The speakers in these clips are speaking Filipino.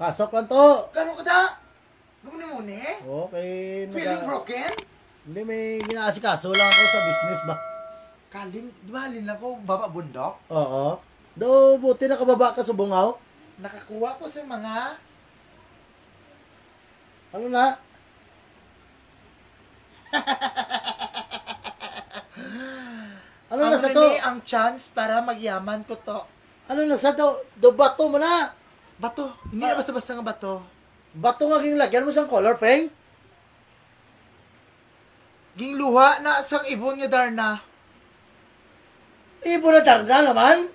Pasok lang to. Gano'n ka da? Gumuni-muni? Okay. Feeling broken? Hindi, may ginaasikaso lang ako sa business ba? Kalin, di ba halin lang ko baba bundok? Oo. Do, buti nakababa ka sa bungaw. Nakakuha ko sa mga... Ano na? Ano na sa to? ang chance para magyaman ko to. Ano na sa to? Do bato mo na. Bato. Hindi na basta-basta nga bato. Bato nga ging lagyan mo siyang color paint. Ging luha na sang ibon nga darna. Ibo na darna naman.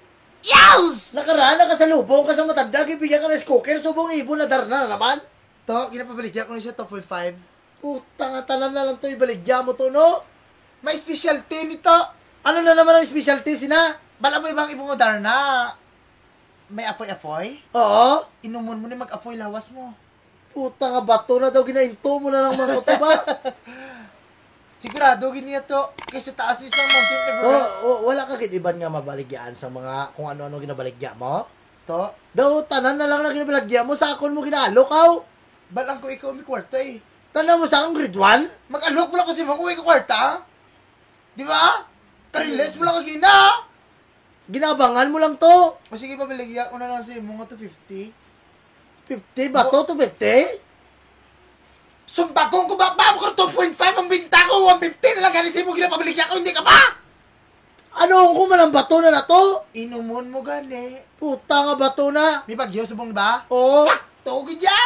Yes! Nakaraan na ka sa lubong ka sa matanda, ibigyan ka ng cooker, subong ibo na darna na naman. To, ginapabaligyan ko na siya top 5. Puta nga tanan na lang to, ibaligya mo to, no? May specialty nito. Ano na naman ang specialty sina? Bala mo ibang ibon nga darna. May afoy-afoy? Oo. Inumon mo na mag-afoy lawas mo. Puta nga bato na daw, ginainto mo na ng mga kote ba? Sigurado, ganyan to. Kaysa taas ni isang Mountain Everest. Wala ka kitiban nga mabaligyan sa mga kung ano-ano ginabaligya mo? To, Daw, tanan na lang na ginabaligya mo, sa akon mo ginaalok, aw. balang ko ikaw may kwarta eh. Tanan mo sa akong grade 1? Mag-alok mo lang kasi mo kung ikaw kwarta. Di ba? Kariles mo lang kagina. Ginabangan mo lang to. O sige, pabaligyan ko na lang sa mga to 50. 50 ba to? 250? Sumbagong ko ba? Ko 2.5 ang binta ko. 150 na lang ganis mo ginapabaligyan ko. Hindi ka pa! Ano kung man ang bato na to? Inumon mo gani. Puta nga bato na. May bagyo subong ba? Oo. Sakto gidya!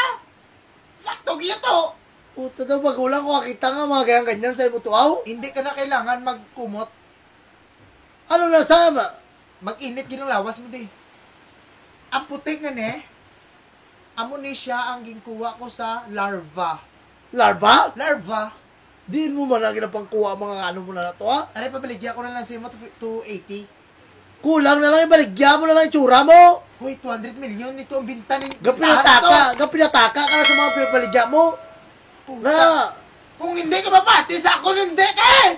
Sakto gidya to! Puta daw, magulang ko kakita nga mga ganyan sa imo tuaw. Hindi ka na kailangan magkumot. Ano na sama? Mag-init ginulawas mo di. Ang puti nga ne, amo ni siya ang gingkuha ko sa larva. Larva? Larva? Diin mo man ang ginapangkuha mga ano mo na to, ha? Aray, pabaligyan ko na lang sa mo 280. Kulang na lang, ibaligya mo na lang itsura mo. Hoy, 200 million nito ang binta ng Gapinataka ka na sa mga pinabaligya mo. Puta. Na, Kung hindi ka mapati sa ako, hindi ka eh!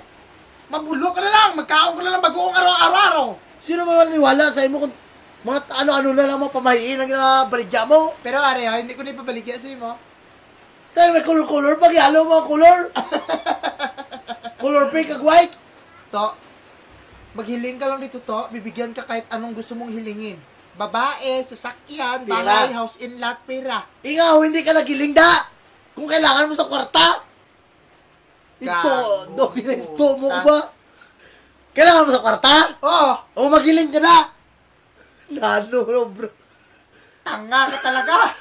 Mabulo ka na lang, magkaon ka na lang bagoong araw-araw. sino maniwala sa imo kung mga ano-ano na lang mapamahiin ang ginabaligya mo? Pero are, hindi ko na ipabaligyan sa mo. Dahil may color-color, pag ihalo mo ang color. Color pink ag white. To, maghiling ka lang dito to, bibigyan ka kahit anong gusto mong hilingin. Babae, sasakyan, Pera. bahay, house in lot, pera. Ikaw, hindi ka nagiling da. Kung kailangan mo sa kwarta. Ito, Gago. ito mo ko ba? Kailangan mo sa kwarta? Oo, O magiling ka na. Nano, bro. tanga ka talaga.